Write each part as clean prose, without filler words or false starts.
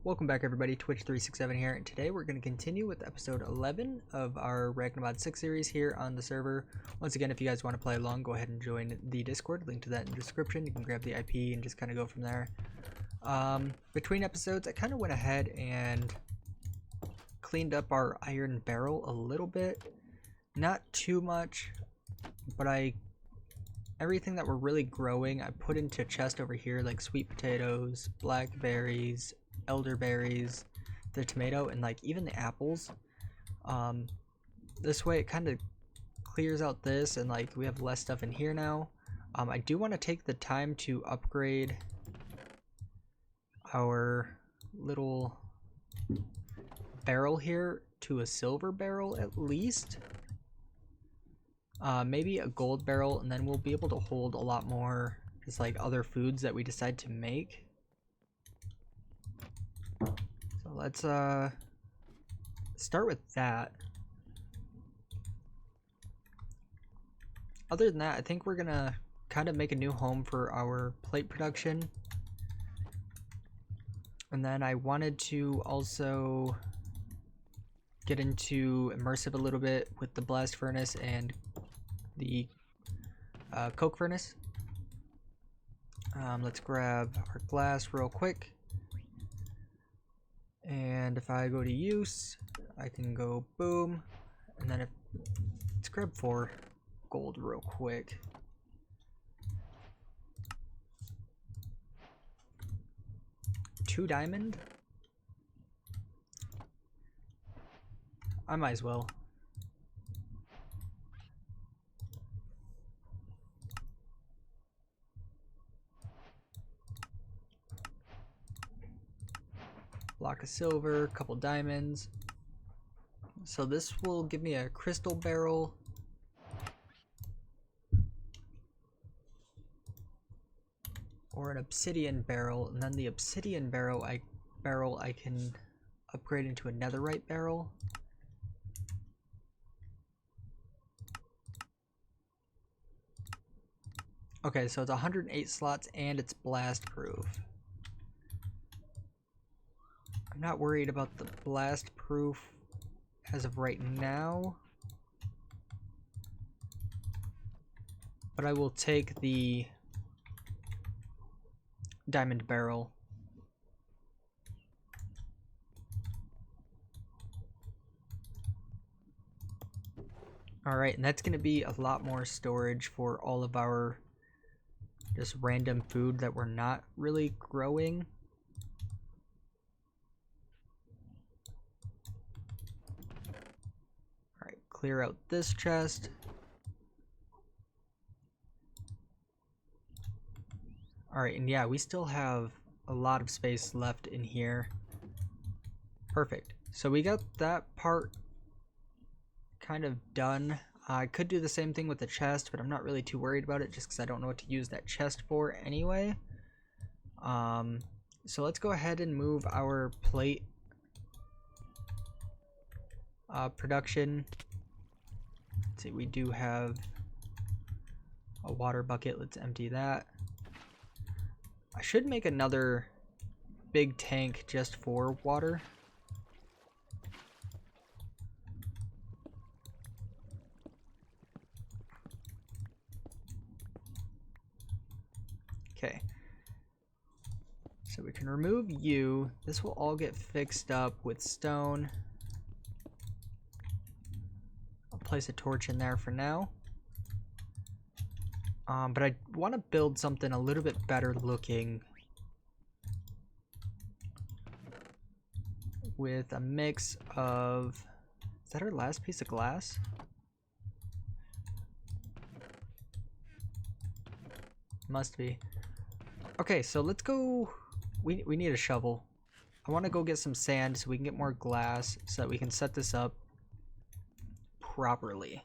Welcome back everybody, Twitch367 here, and today we're going to continue with episode 11 of our Ragnamod 6 series here on the server. Once again, if you guys want to play along, go ahead and join the Discord, link to that in the description. You can grab the IP and just kind of go from there. Between episodes, I kind of went ahead and cleaned up our iron barrel a little bit. Not too much, but everything that we're really growing, I put into a chest over here, like sweet potatoes, blackberries, elderberries, the tomato, and like even the apples. This way it kind of clears out this, and like we have less stuff in here now. I do want to take the time to upgrade our little barrel here to a silver barrel at least. Maybe a gold barrel, and then we'll be able to hold a lot more just like other foods that we decide to make. So let's start with that. Other than that, I think we're gonna kind of make a new home for our plate production. And then I wanted to also get into immersive a little bit with the blast furnace and the coke furnace. Let's grab our glass real quick. And if I go to use, I can go boom. And then let's grab 4 gold real quick. Two diamond? I might as well. Block of silver, couple diamonds. So this will give me a crystal barrel. Or an obsidian barrel, and then the obsidian barrel I can upgrade into a netherite barrel. Okay, so it's 108 slots and it's blast proof. I'm not worried about the blast proof as of right now, but I will take the diamond barrel. Alright, and that's going to be a lot more storage for all of our just random food that we're not really growing. Alright, clear out this chest. Alright, and yeah, we still have a lot of space left in here. Perfect. So we got that part kind of done. I could do the same thing with the chest, but I'm not really too worried about it just because I don't know what to use that chest for anyway. So let's go ahead and move our plate production. Let's see, we do have a water bucket. Let's empty that. I should make another big tank just for water. Okay. So we can remove you. This will all get fixed up with stone. I'll place a torch in there for now. But I want to build something a little bit better looking with a mix of... Is that our last piece of glass? Must be. Okay, so let's go... We need a shovel. I want to go get some sand so we can get more glass so that we can set this up properly.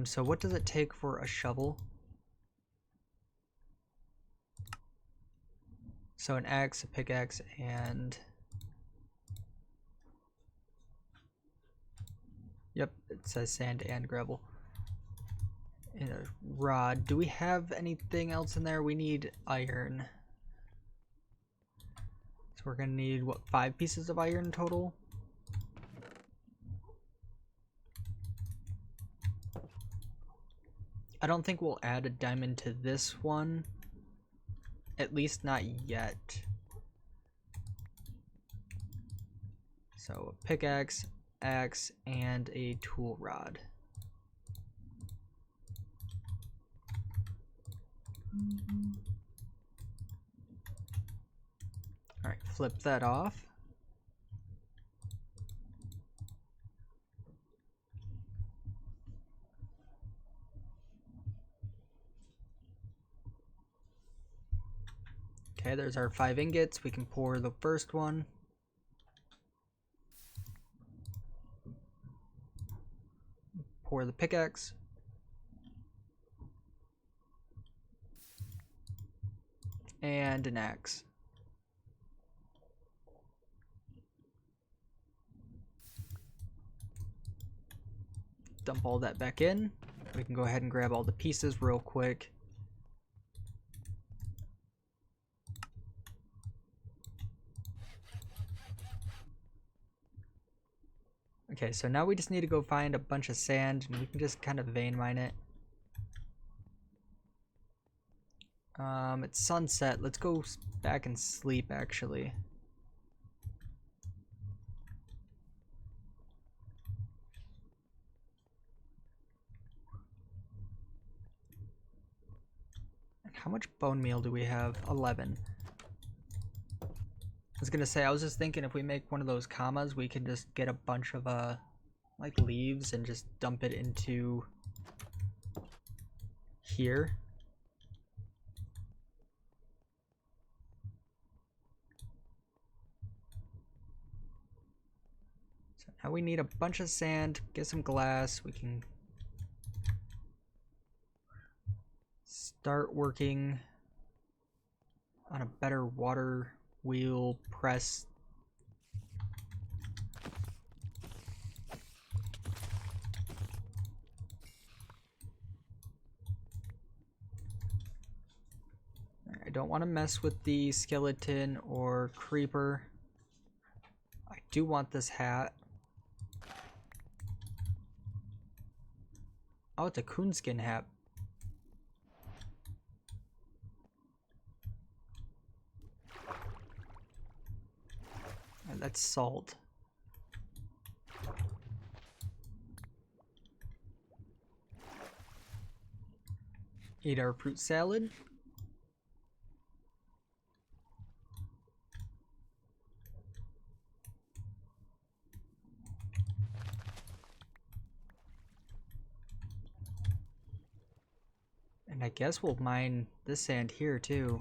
So what does it take for a shovel? So an axe, a pickaxe, and... Yep, it says sand and gravel. in a rod. Do we have anything else in there? We need iron. So we're gonna need, what, 5 pieces of iron total? I don't think we'll add a diamond to this one. At least not yet. So a pickaxe, axe, and a tool rod. Alright, flip that off. Okay, there's our 5 ingots. We can pour the first one. Pour the pickaxe. And an axe. Dump all that back in. We can go ahead and grab all the pieces real quick. Okay, so now we just need to go find a bunch of sand and we can just kind of vein mine it. It's sunset. Let's go back and sleep, actually. And how much bone meal do we have? 11. I was gonna say, I was just thinking if we make one of those commas, we can just get a bunch of like leaves and just dump it into here. So now we need a bunch of sand, get some glass. We can start working on a better water wheel press. I don't want to mess with the skeleton or creeper. I do want this hat. Oh, it's a coonskin hat. And that's salt. Eat our fruit salad. And I guess we'll mine this sand here too.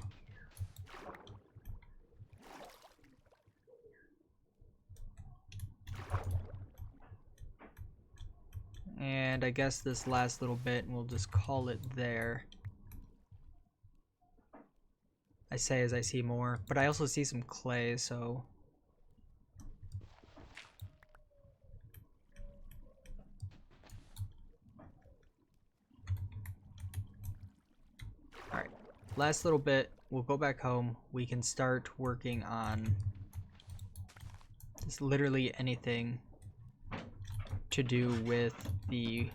And I guess this last little bit, we'll just call it there. I say as I see more, but I also see some clay, so... Alright, last little bit, we'll go back home. We can start working on just literally anything to do with the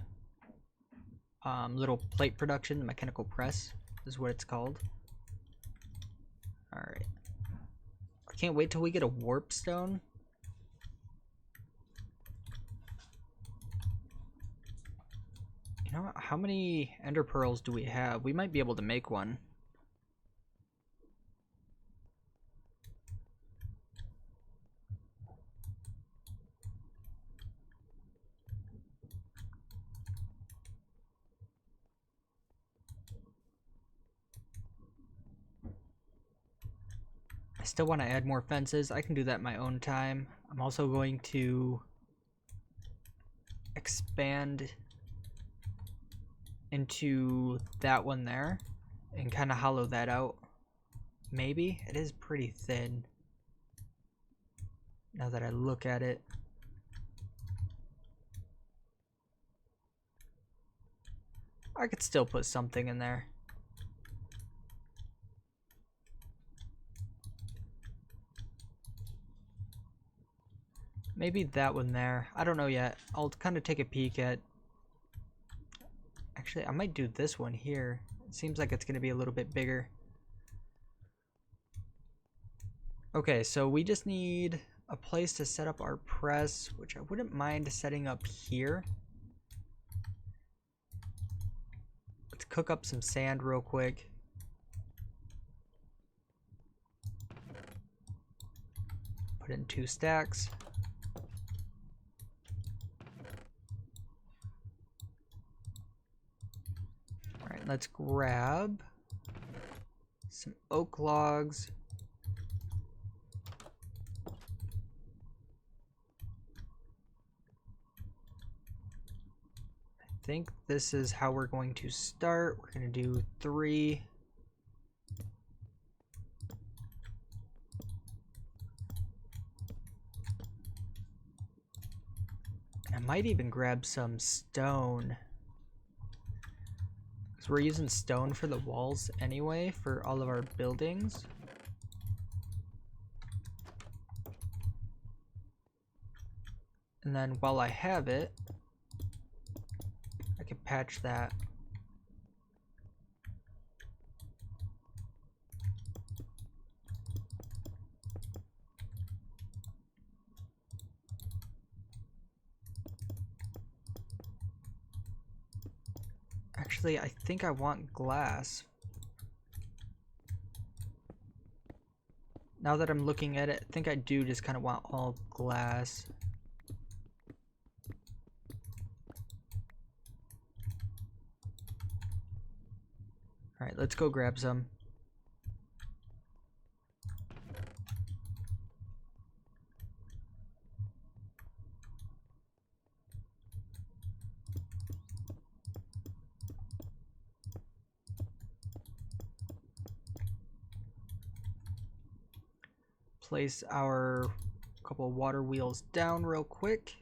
little plate production. The mechanical press is what it's called. Alright. I can't wait till we get a warp stone. You know, how many ender pearls do we have? We might be able to make one. I still want to add more fences. I can do that in my own time. I'm also going to expand into that one there and kind of hollow that out. Maybe. It is pretty thin now that I look at it. I could still put something in there. Maybe that one there. I don't know yet. I'll kind of take a peek at... Actually, I might do this one here. It seems like it's going to be a little bit bigger. Okay, so we just need a place to set up our press, which I wouldn't mind setting up here. Let's cook up some sand real quick. Put in 2 stacks. Alright, let's grab some oak logs. I think this is how we're going to start. We're going to do 3. I might even grab some stone, because we're using stone for the walls anyway for all of our buildings. And then while I have it, I can patch that. Actually, I think I want glass. Now that I'm looking at it, I think I do just kind of want all glass. Alright, let's go grab some. Place our couple of water wheels down real quick.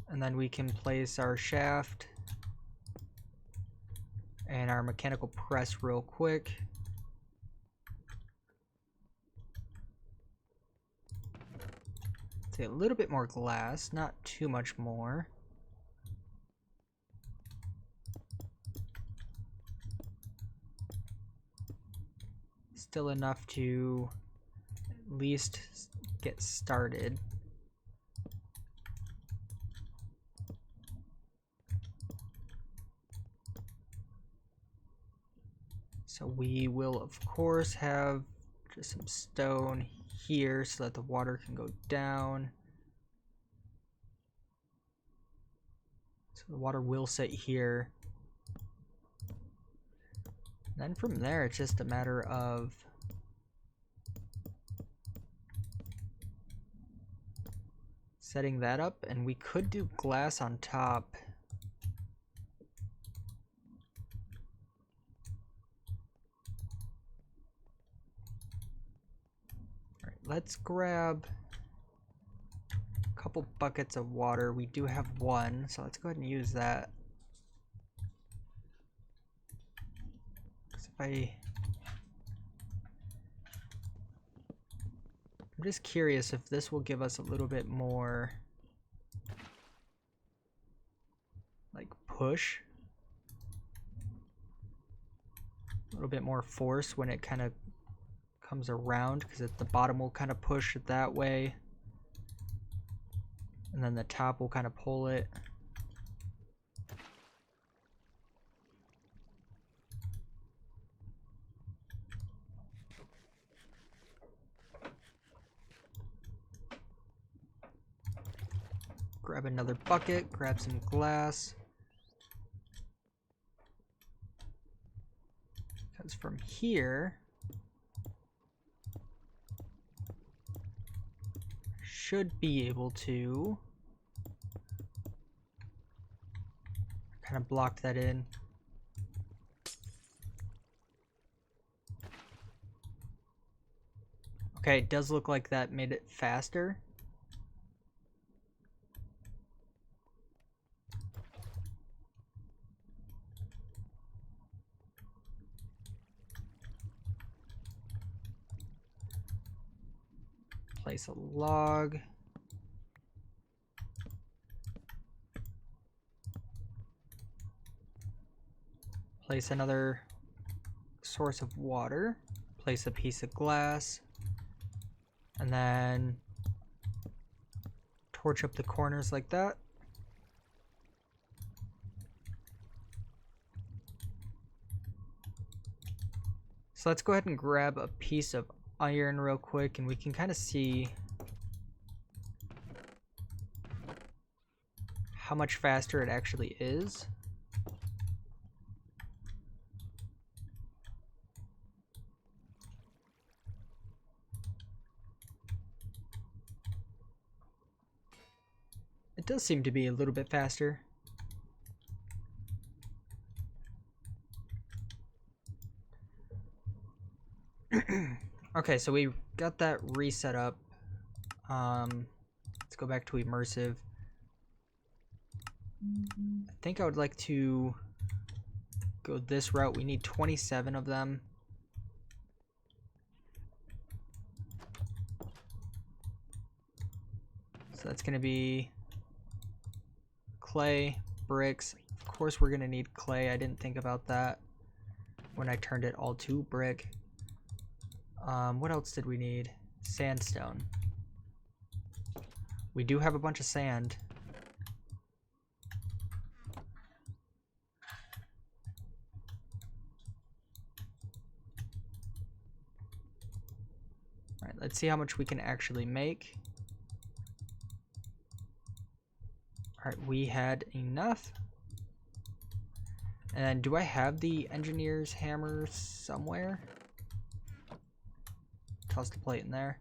And then we can place our shaft and our mechanical press real quick. Take a little bit more glass, not too much more. Still enough to at least get started. So we will of course have just some stone here so that the water can go down. So the water will sit here. Then from there, it's just a matter of setting that up, and we could do glass on top. All right, let's grab a couple buckets of water. We do have one, so let's go ahead and use that. I'm just curious if this will give us a little bit more like push, a little bit more force when it kind of comes around, because the bottom will kind of push it that way and then the top will kind of pull it. Grab another bucket, grab some glass. Because from here, should be able to kind of block that in. Okay, it does look like that made it faster. Place a log. Place another source of water. Place a piece of glass. And then torch up the corners like that. So let's go ahead and grab a piece of iron real quick, and we can kind of see how much faster it actually is. It does seem to be a little bit faster. Okay, so we got that reset up. Let's go back to immersive. I think I would like to go this route. We need 27 of them. So that's going to be clay, bricks. Of course we're going to need clay. I didn't think about that when I turned it all to brick. What else did we need? Sandstone. We do have a bunch of sand. Alright, let's see how much we can actually make. Alright, we had enough. And do I have the engineer's hammer somewhere? Toss the plate in there.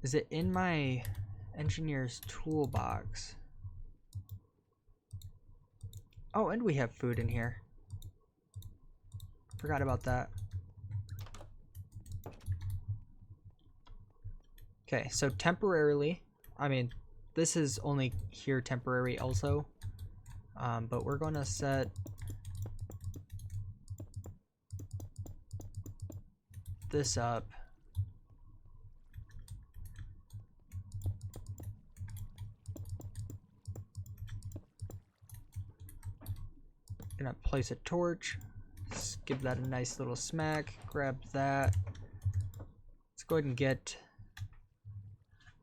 Is it in my engineer's toolbox? Oh, and we have food in here. Forgot about that. Okay, so temporarily, I mean, this is only here temporary also, but we're going to set this up. Gonna place a torch, just give that a nice little smack, grab that. Let's go ahead and get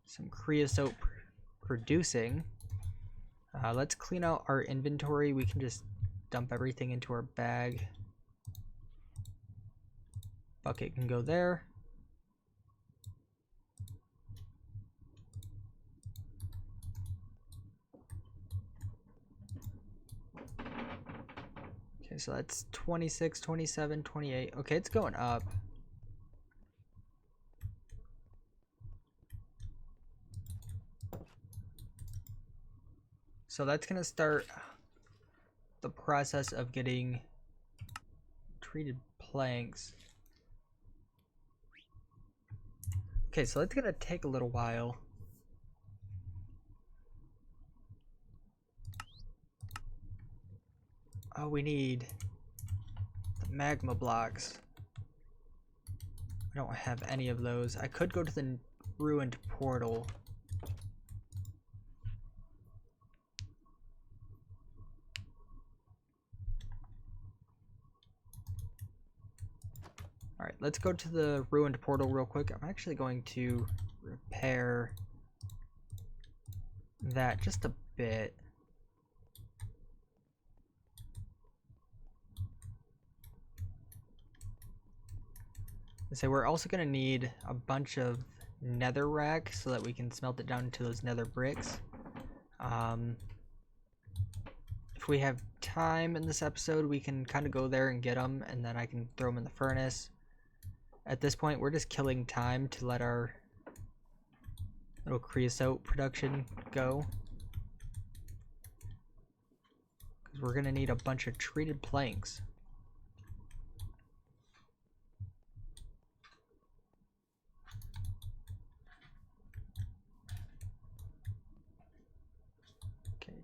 some creosote producing. Let's clean out our inventory. We can just dump everything into our bag. Bucket can go there. Okay, so that's 26, 27, 28. Okay, it's going up. So that's going to start the process of getting treated planks. Okay, so that's going to take a little while. Oh, we need the magma blocks. I don't have any of those. I could go to the ruined portal. Alright, let's go to the ruined portal real quick. I'm actually going to repair that just a bit. So we're also going to need a bunch of netherrack so that we can smelt it down into those nether bricks. If we have time in this episode, we can kind of go there and get them, and then I can throw them in the furnace. At this point, we're just killing time to let our little creosote production go. Because we're going to need a bunch of treated planks.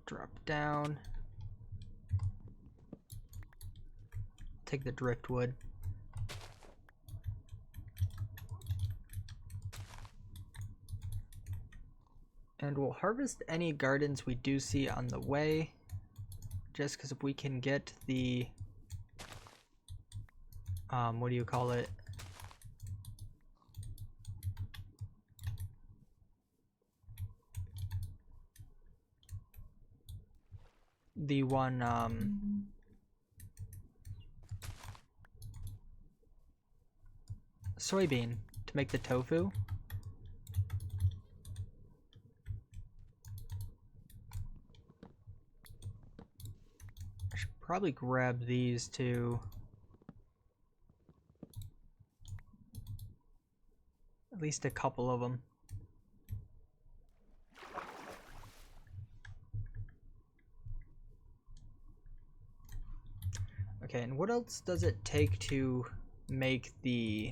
Drop down. take the driftwood. And we'll harvest any gardens we do see on the way, just because if we can get the, what do you call it? The one, soybean to make the tofu. I should probably grab these two. At least a couple of them. Okay, and what else does it take to make the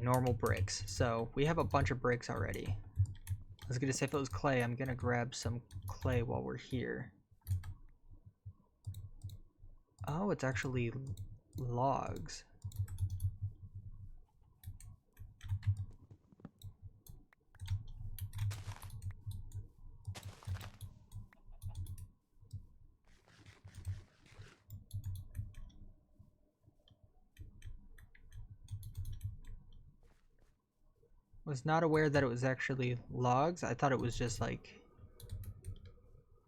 normal bricks? So we have a bunch of bricks already. I was gonna say if it was clay, I'm gonna grab some clay while we're here. Oh, it's actually logs. Was not aware that it was actually logs. I thought it was just like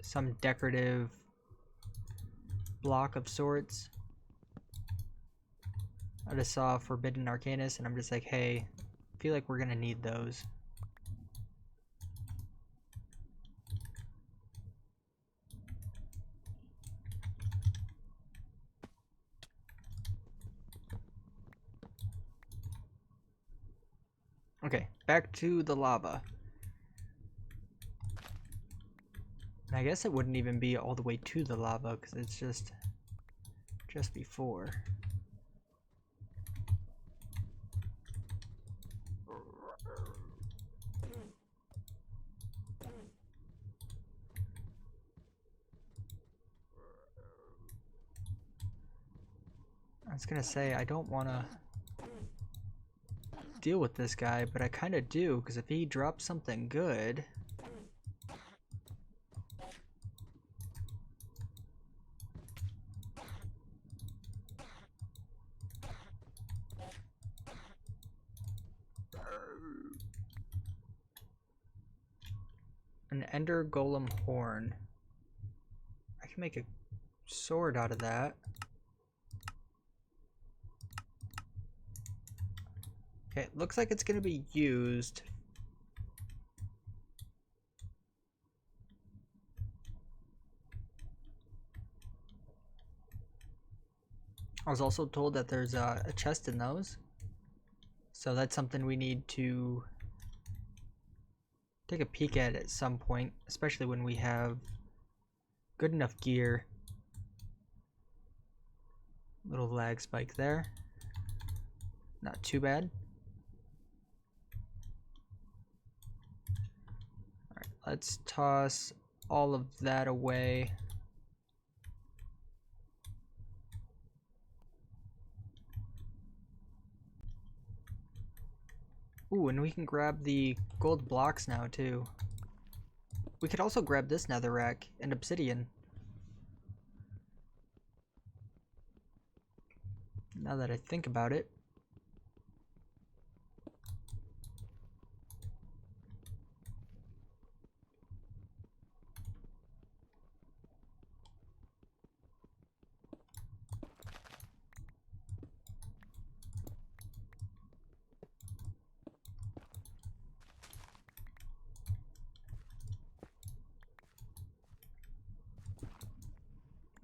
some decorative block of sorts. I just saw Forbidden Arcanus and I'm just like, hey, I feel like we're gonna need those. Okay, back to the lava. And I guess it wouldn't even be all the way to the lava because it's just before. I was gonna say I don't want to deal with this guy, but I kind of do, because if he drops something good, an ender golem horn. I can make a sword out of that. Okay, it looks like it's going to be used. I was also told that there's a chest in those. So that's something we need to take a peek at some point, especially when we have good enough gear. Little lag spike there. Not too bad. Alright, let's toss all of that away. Ooh, and we can grab the gold blocks now too. We could also grab this netherrack and obsidian. Now that I think about it.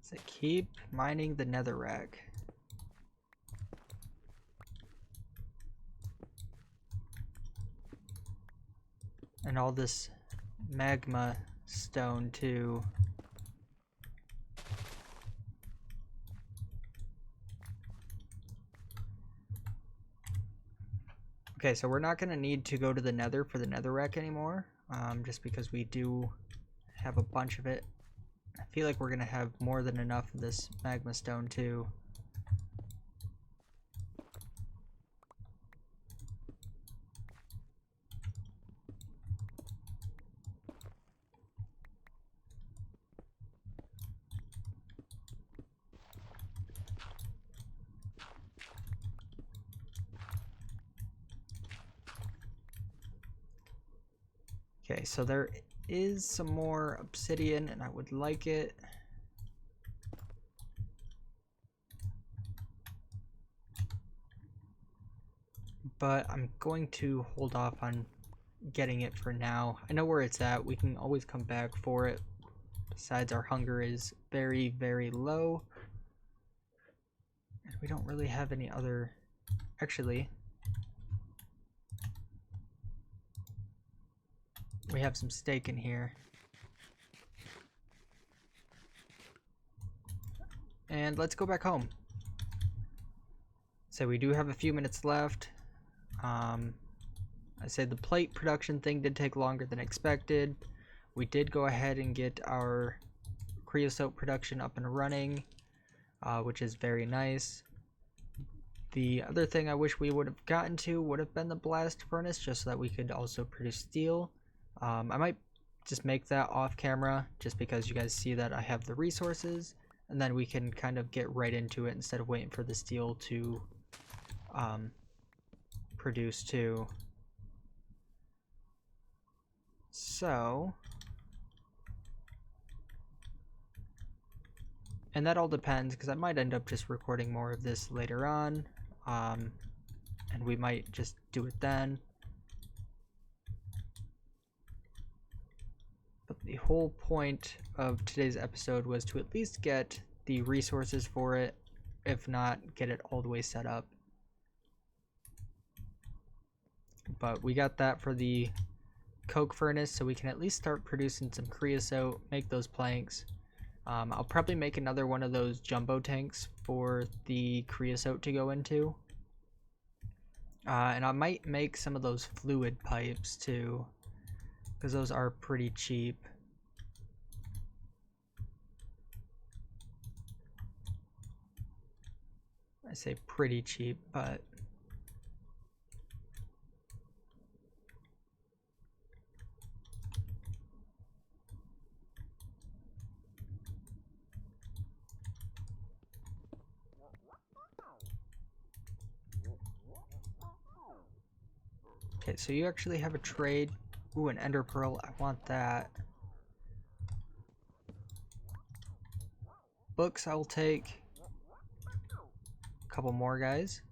So keep mining the netherrack. And all this magma stone too. Okay, so we're not going to need to go to the nether for the netherrack anymore, just because we do have a bunch of it I feel like we're gonna have more than enough of this magma stone too. Okay, so there is some more obsidian and I would like it. But I'm going to hold off on getting it for now. I know where it's at. We can always come back for it. Besides, our hunger is very, very low. And we don't really have any other... Actually, we have some steak in here. And let's go back home. So we do have a few minutes left. I say the plate production thing did take longer than expected. We did go ahead and get our creosote production up and running, which is very nice. The other thing I wish we would have gotten to would have been the blast furnace, just so that we could also produce steel. I might just make that off camera, just because you guys see that I have the resources, and then we can kind of get right into it instead of waiting for the steel to produce too. So, and that all depends, because I might end up just recording more of this later on, and we might just do it then. But the whole point of today's episode was to at least get the resources for it, if not get it all the way set up. But we got that for the coke furnace, so we can at least start producing some creosote, make those planks. I'll probably make another one of those jumbo tanks for the creosote to go into. And I might make some of those fluid pipes too, because those are pretty cheap. I say pretty cheap, but okay, so you actually have a trade. Ooh, an ender pearl. I want that. Books I'll take. A couple more guys.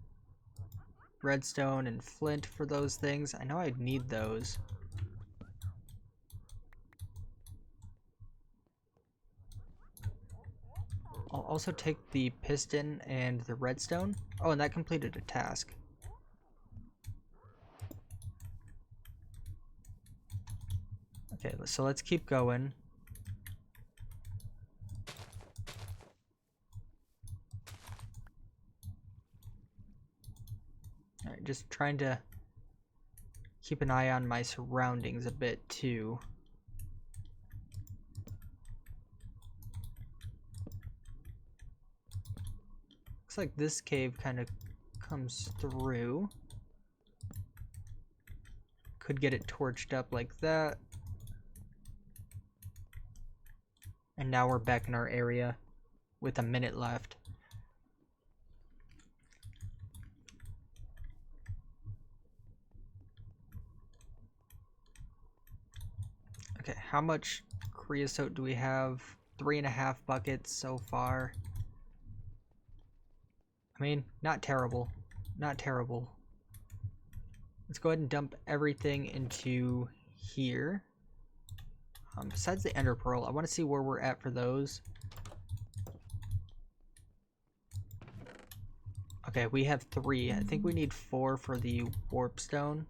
Redstone and flint for those things. I know I'd need those. I'll also take the piston and the redstone. Oh, and that completed a task. Okay, so let's keep going. Alright, just trying to keep an eye on my surroundings a bit too. Looks like this cave kind of comes through. Could get it torched up like that. And now we're back in our area with a minute left. Okay, how much creosote do we have? 3.5 buckets so far. I mean, not terrible. Not terrible. Let's go ahead and dump everything into here. Besides the ender pearl, I want to see where we're at for those. Okay, we have 3. I think we need 4 for the warp stone.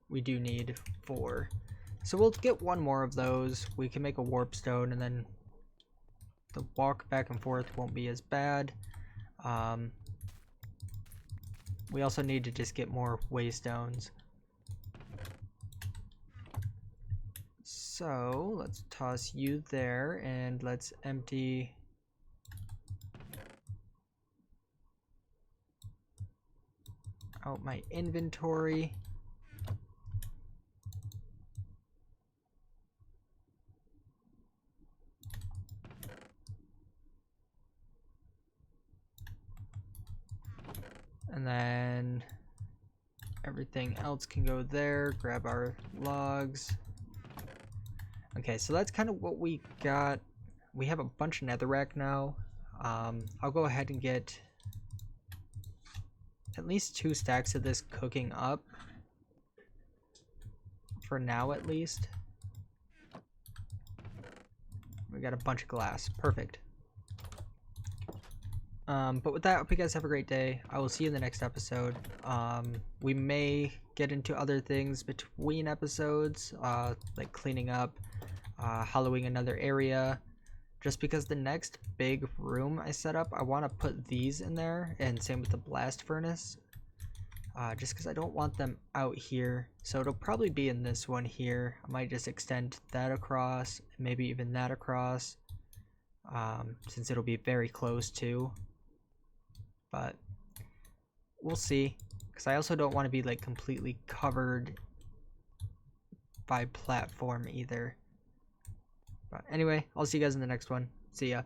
We do need 4. So we'll get 1 more of those. We can make a warp stone, and then the walk back and forth won't be as bad. We also need to just get more waystones. So let's toss you there, and let's empty out my inventory. And then everything else can go there. Grab our logs. Okay, so that's kind of what we got. We have a bunch of netherrack now. I'll go ahead and get at least 2 stacks of this cooking up. For now, at least. We got a bunch of glass. Perfect. But with that, I hope you guys have a great day. I will see you in the next episode. We may get into other things between episodes, like cleaning up, hollowing another area. Just because the next big room I set up, I want to put these in there, and same with the blast furnace. Just because I don't want them out here. So it'll probably be in this one here. I might just extend that across, maybe even that across, since it'll be very close too. But we'll see, because I also don't want to be like completely covered by platform either. But anyway, I'll see you guys in the next one. See ya.